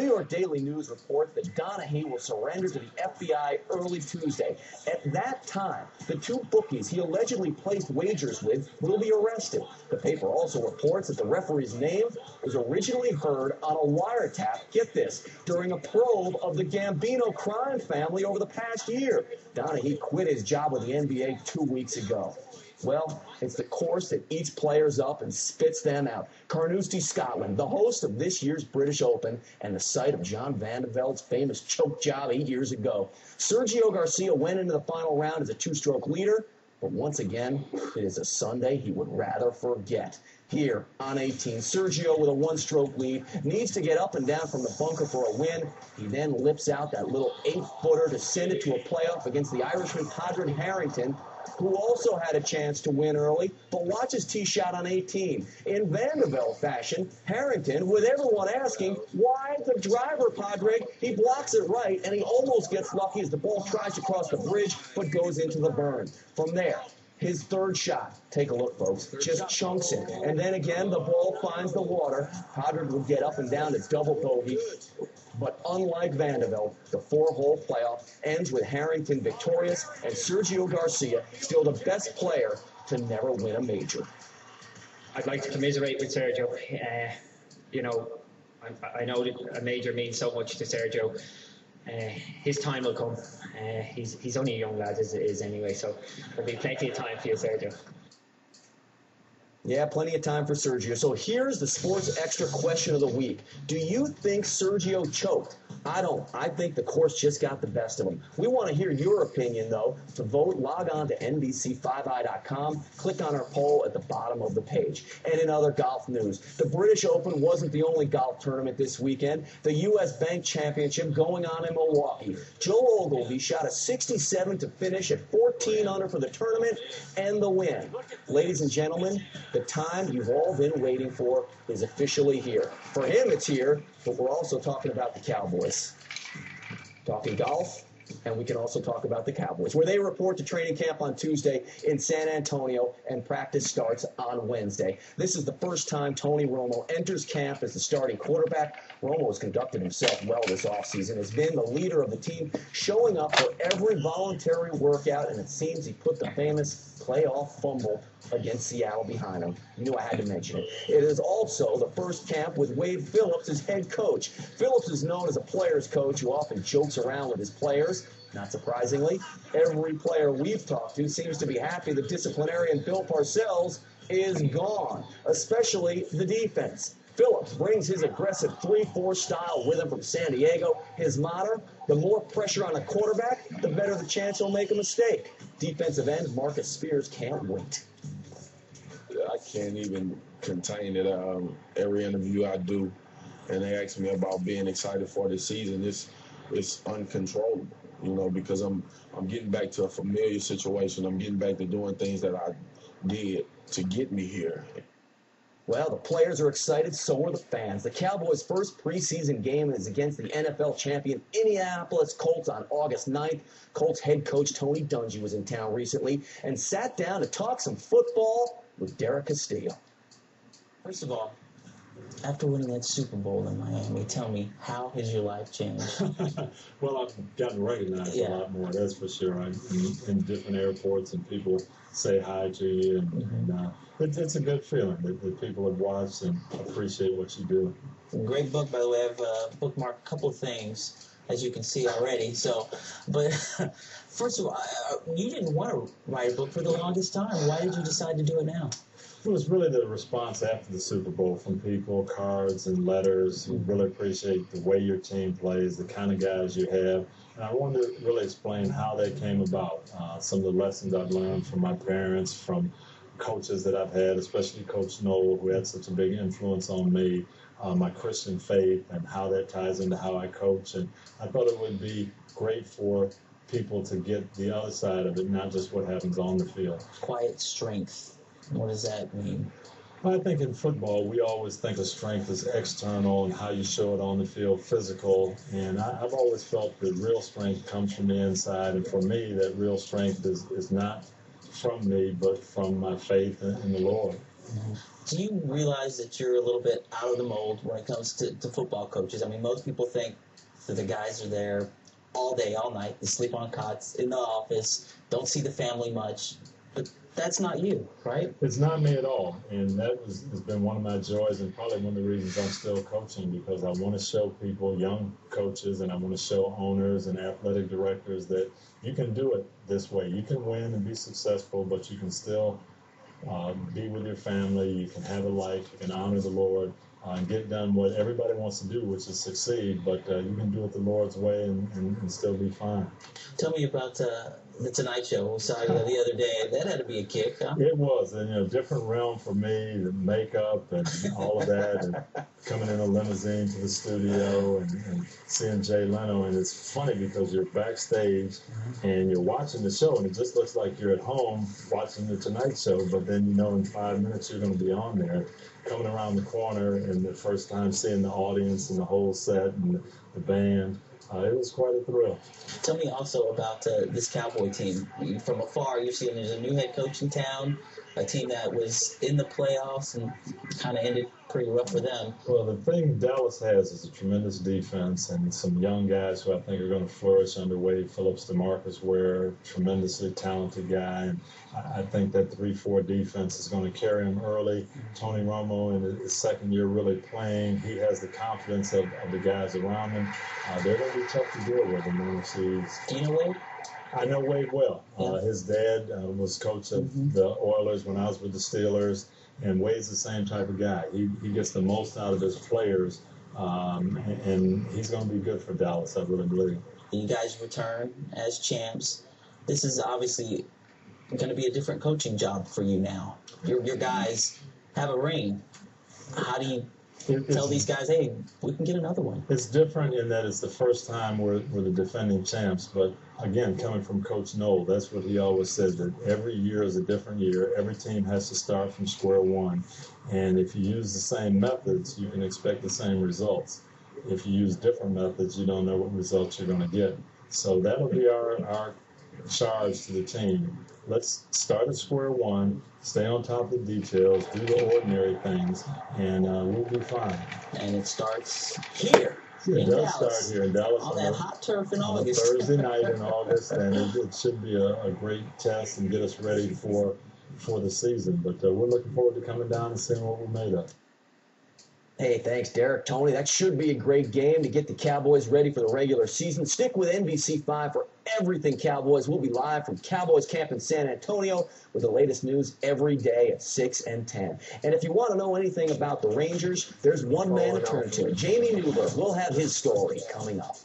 New York Daily News reports that Donahue will surrender to the FBI early Tuesday. At that time, the two bookies he allegedly placed wagers with will be arrested. The paper also reports that the referee's name was originally heard on a wiretap, get this, during a probe of the Gambino crime family over the past year. Donahue quit his job with the NBA 2 weeks ago. Well, it's the course that eats players up and spits them out. Carnoustie, Scotland, the host of this year's British Open and the site of John Van de Velde's famous choke job 8 years ago. Sergio Garcia went into the final round as a two-stroke leader, but once again, it is a Sunday he would rather forget. Here on 18, Sergio with a one-stroke lead needs to get up and down from the bunker for a win. He then lips out that little 8-footer to send it to a playoff against the Irishman Padraig Harrington, who also had a chance to win early, but watch his tee shot on 18. In Van de Velde fashion, Harrington, with everyone asking, why the driver, Padraig? He blocks it right, and he almost gets lucky as the ball tries to cross the bridge, but goes into the burn. From there, his third shot, take a look, folks, just chunks it. And then again, the ball finds the water. Padraig will get up and down to double bogey. But unlike Van de Velde, the four-hole playoff ends with Harrington victorious and Sergio Garcia still the best player to never win a major. I'd like to commiserate with Sergio. I know that a major means so much to Sergio. His time will come. He's only a young lad as it is anyway, so there'll be plenty of time for you, Sergio. Yeah, plenty of time for Sergio. So here's the Sports Extra question of the week. Do you think Sergio choked? I don't. I think the course just got the best of him. We want to hear your opinion, though. To vote, log on to NBC5i.com. Click on our poll at the bottom of the page. And in other golf news, the British Open wasn't the only golf tournament this weekend. The U.S. Bank Championship going on in Milwaukee. Joe Ogilvy shot a 67 to finish at 14 under for the tournament and the win. Ladies and gentlemen, the time you've all been waiting for is officially here. For him, it's here, but we're also talking about the Cowboys. Talking golf, and we can also talk about the Cowboys, where they report to training camp on Tuesday in San Antonio, and practice starts on Wednesday. This is the first time Tony Romo enters camp as the starting quarterback. Romo has conducted himself well this offseason, has been the leader of the team, showing up for every voluntary workout, and it seems he put the famous playoff fumble against Seattle behind him. You knew I had to mention it. It is also the first camp with Wade Phillips as head coach. Phillips is known as a player's coach who often jokes around with his players. Not surprisingly, every player we've talked to seems to be happy the disciplinarian Bill Parcells is gone, especially the defense. Phillips brings his aggressive 3-4 style with him from San Diego. His motto, the more pressure on a quarterback, the better the chance he'll make a mistake. Defensive end Marcus Spears can't wait. I can't even contain it. Every interview I do, and they ask me about being excited for this season, it's uncontrollable, because I'm getting back to a familiar situation. I'm getting back to doing things that I did to get me here. Well, the players are excited, so are the fans. The Cowboys' first preseason game is against the NFL champion Indianapolis Colts on August 9th. Colts head coach Tony Dungy was in town recently and sat down to talk some football with Derek Castillo. First of all, after winning that Super Bowl in Miami, tell me, how has your life changed? Well, I've gotten recognized a lot more, that's for sure. I'm in different airports and people say hi to you, and it's a good feeling that people have watched and appreciate what you do. Great book, by the way. I've bookmarked a couple of things, as you can see already. But first of all, you didn't want to write a book for the longest time. Why did you decide to do it now? It was really the response after the Super Bowl from people, cards and letters who really appreciate the way your team plays, the kind of guys you have. And I wanted to really explain how that came about, some of the lessons I've learned from my parents, from coaches that I've had, especially Coach Noel, who had such a big influence on me, my Christian faith, and how that ties into how I coach. And I thought it would be great for people to get the other side of it, not just what happens on the field. Quiet strength. What does that mean? I think in football, we always think of strength as external and how you show it on the field, physical. And I've always felt that real strength comes from the inside. And for me, that real strength is not from me, but from my faith in the Lord. Do you realize that you're a little bit out of the mold when it comes to football coaches? I mean, most people think that the guys are there all day, all night. They sleep on cots in the office, don't see the family much. But that's not you, right? It's not me at all, and that has been one of my joys and probably one of the reasons I'm still coaching, because I want to show people, young coaches, and I want to show owners and athletic directors that you can do it this way. You can win and be successful, but you can still be with your family, you can have a life, you can honor the Lord, and get done what everybody wants to do, which is succeed, but you can do it the Lord's way and still be fine. Tell me about the Tonight Show. We saw you the other day. That had to be a kick, huh? It was, and different realm for me, the makeup and all of that, and coming in a limousine to the studio and seeing Jay Leno. And it's funny because you're backstage and you're watching the show, and it just looks like you're at home watching the Tonight Show, but then in 5 minutes you're going to be on there, coming around the corner, and the first time seeing the audience and the whole set and the band. It was quite a thrill. Tell me also about this Cowboy team. From afar, you're seeing there's a new head coach in town, a team that was in the playoffs and kind of ended pretty rough for them. Well, the thing Dallas has is a tremendous defense and some young guys who I think are going to flourish under Wade Phillips. DeMarcus Ware, tremendously talented guy, and I think that 3-4 defense is going to carry him early. Tony Romo in his second year really playing. He has the confidence of the guys around him. They're going to be tough to deal with in the NFC. Do you know Wade? I know Wade well. Yeah. His dad was coach of the Oilers when I was with the Steelers, and Wade's the same type of guy. He gets the most out of his players, and he's going to be good for Dallas, I really believe. You guys return as champs. This is obviously going to be a different coaching job for you now. Your guys have a ring. How do you tell these guys, hey, we can get another one? It's different in that it's the first time we're the defending champs, but again, coming from Coach Noel, that's what he always said, that every year is a different year. Every team has to start from square one, and if you use the same methods, you can expect the same results. If you use different methods, you don't know what results you're going to get. So that'll be our charge to the team. Let's start at square one, stay on top of the details, do the ordinary things, and we'll be fine. And it starts here. It does Dallas. start here in Dallas On that hot turf in August. Thursday night in August, and it should be a great test and get us ready for the season. But we're looking forward to coming down and seeing what we're made of. Hey, thanks, Derek. Tony, that should be a great game to get the Cowboys ready for the regular season. Stick with NBC5 for everything Cowboys. We'll be live from Cowboys Camp in San Antonio with the latest news every day at 6 and 10. And if you want to know anything about the Rangers, there's one man to turn to. Jamie Newberg will have his story coming up.